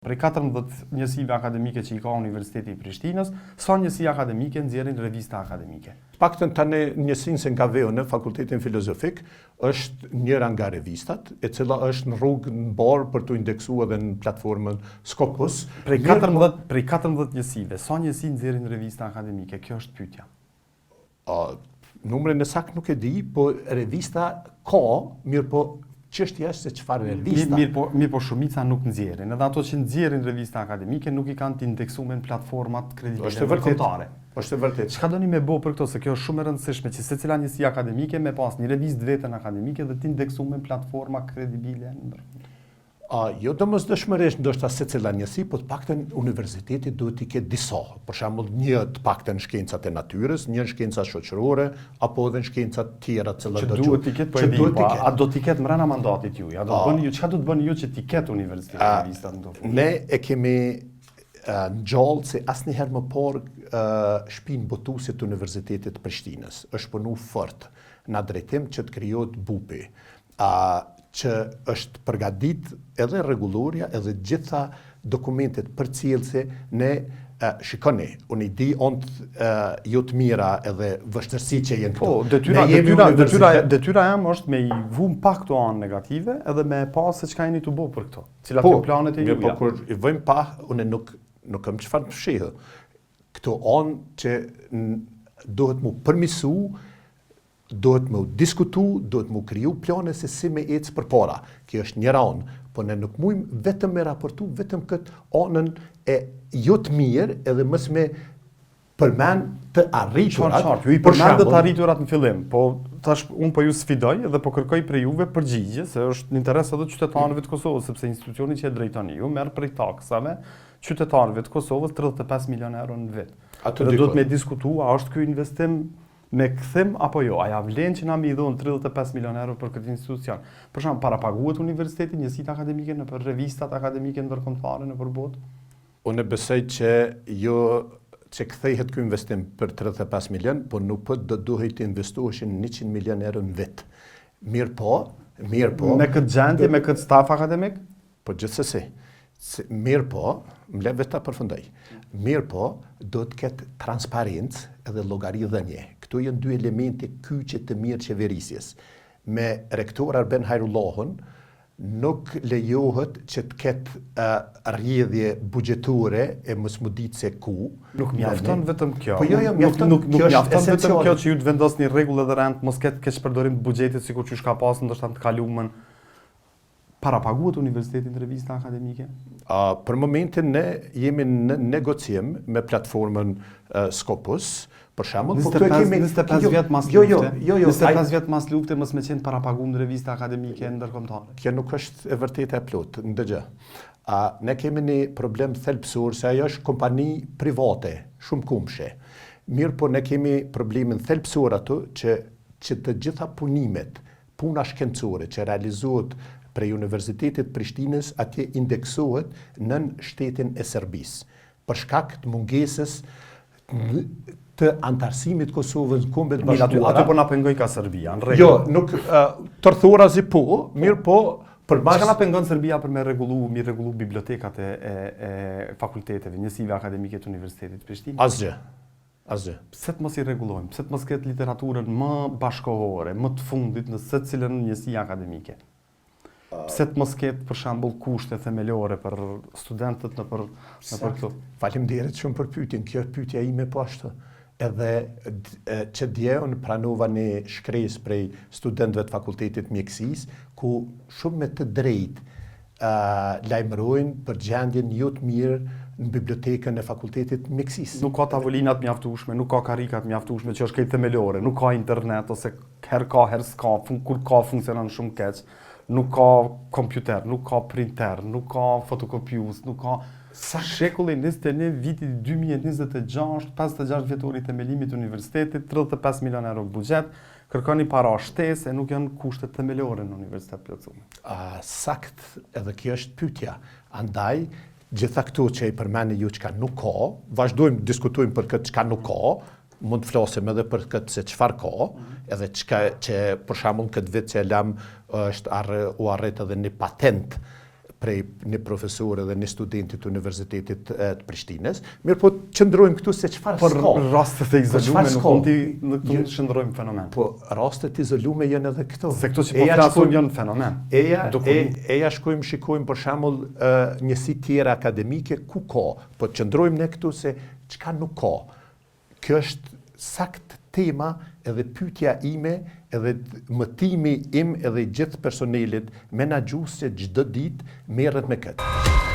Prej 14 njësive akademike që i ka Universiteti i Prishtinës, sa njësi akademike nxjerrin revista akademike? Paktën tani njësinë se nga veo në Fakultetin Filozofik është njëra nga revistat, e cila është në rrugë në barë për të indeksuar edhe në platformën Scopus. Prej 14 njësive, sa njësi nxjerrin revista akademike? Kjo është pyetja. Numrin e saktë nuk e di, po revista ka, mirë po çështja është se çfarë revista. Mirë po shumica nuk nxjerrin. Edhe ato që nxjerrin revista akademike nuk i kanë të indeksuar në platformat kreditore ndërkombëtare. Është e vërtetë. Çka doni me bë për këto, se kjo është shumë e rëndësishme që secila njësi akademike me pas një revistë vetën akademike dhe të indeksuar në platforma kredibile. Jo domosdoshmërisht ndoshta secila njësi, po të paktën universiteti duhet t'i ketë disa. Për shembull, një të paktën shkencat e natyrës, një shkencat shoqërore, apo edhe shkencat tjera që duhet t'i ketë, po e di, a do t'i ketë mbrana mandatit juaj? A do të bëni ju, çka do të bëni ju që t'i ketë universiteti revistat në to? Ne e kemi ngjallë se asnjëherë më parë shtëpinë botuese të Universitetit të Prishtinës është punu fort në drejtim që të krijohet BUP-i. Që është përgatit edhe rregulloria edhe gjitha dokumentet përcjellëse ne shikoni, unë i di jo të mira edhe vështirësi që jenë këto. Detyra jam është me i vum pak këto anë negative edhe me pas se çka jeni të bëu për këto. Cilat janë planet e juaja. Po kur i vëjmë pa, unë nuk kam çfarë të fshihë. Këto anë që duhet mu përmisu, duhet me diskutu, duhet me kriju plane se si me ecë përpara. Kjo është një anë, po ne nuk mujmë vetëm me raportu, vetëm këtë anën e jo të mirë edhe mës me përmend të arriturat. Ju i përmend të arriturat në fillim, po tash unë po ju sfidoj edhe po kërkoj prej juve përgjigje, se është në interes edhe qytetarëve të Kosovës, sepse institucioni që e drejtoni ju merr prej taksave qytetarëve të Kosovës 35 milion euro në vit. Dhe duhet me diskutu, a është ky investim me kthim apo jo, a ja vlen që na mi dhon 35 milion euro për këtë institucion. Për shembull, para paguhet universiteti njësitë akademike në për revistat akademike ndërkombëtare në përbot? Unë besoj që jo që kthehet ky investim për 35 milion, po nuk po do duhet të investoheshin 100 milion euro në vit. Mirë po. Me këtë gjendje, me këtë staf akademik? Po gjithsesi. Mirë po, më le vetë ta përfundoj. Mirë po, do të ketë transparencë edhe llogaridhënie. Këto janë dy elemente kyçe të mirë qeverisjes. Me rektor Arben Hajrullahun nuk lejohet që të ketë rrjedhje buxhetore e mos më ditë se ku. Nuk mjafton vetëm kjo. Po jo, mjafton. Nuk mjafton vetëm kjo që ju të vendosni rregull edhe rend, mos ketë keq përdorim të buxhetit sikur që ka pasur ndoshta të kaluamën. Para paguhet universitetin revista akademike? Për momentin ne jemi në negocim me platformën Scopus. Për shembull, po këtu kemi 25 vjet mas lufte. 25 vjet mas lufte mos më qenë para paguam revista akademike ndërkombëtare. Kjo nuk është e vërtetë e plotë, ndëgjë. Ne kemi një problem thelbësor se ajo është kompani private, shumë kumshe. Mirë po ne kemi problemin thelbësor ato që të gjitha punimet, puna shkencore që realizohet prej Universitetit Prishtinës atje indeksohet në shtetin e Serbisë. Për shkak të mungesës të antarësimit Kosovës në Kombet Bashkuara. Aty po na pengoj ka Serbia, në rregull. Jo, nuk tërthorazi po, mirë po, çka na pengon Serbia për me rregullu bibliotekat e fakulteteve, njësive akademike të Universitetit Prishtinës? Asgjë. Pse të mos i rregullojmë? Pse të mos ketë literaturën më bashkohore, më të fundit në secilën njësi akademike? Pse të mos ketë për shembull kushte themelore për studentët në për këto? Faleminderit shumë për pyetjen. Kjo është pyetja ime po ashtu. Edhe që dje unë pranova një shkresë prej studentëve të Fakultetit Mjekësisë, ku shumë me të drejtë lajmërojnë për gjendjen jo të mirë në bibliotekën e Fakultetit Mjekësisë. Nuk ka tavolinat mjaftueshme, nuk ka karikat mjaftueshme që është këtë themelore, nuk ka internet ose herë ka, herë s'ka, kur ka funksionon shumë keq. Nuk ka kompjuter, nuk ka printer, nuk ka fotokopius, nuk ka... Shekulli 21, viti 2026, 56 vjetori themelimit universitetit, 35 milion euro buxhet, kërkoni para shtesë e nuk janë kushtet themelore në universitet plotësuar. Sakt, edhe kjo është pyetja. Andaj, gjitha këto që i përmeni ju çka nuk ka, vazhdojmë diskutojmë për këtë çka nuk ka, mund të flasim edhe për këtë se çfarë ka, edhe që për shembull këtë vit që e lam është u arrit edhe një patent prej një profesor dhe një studentit të Universitetit të Prishtinës, mirë po qëndrojmë këtu se çfarë Por s'ka. rastet e izolume çfarë nuk s'ka? mund të shndrojmë fenomen. Po rastet izolume janë edhe këto. Se këto që po flasim janë fenomen. Eja shikojmë për shembull njësi tjera akademike ku ka, po qëndrojmë ne këtu se çka nuk ka. Kjo është sakt tema edhe pyetja ime, edhe mëtimi im edhe i gjithë personelit menaxhuese çdo ditë merret me këtë.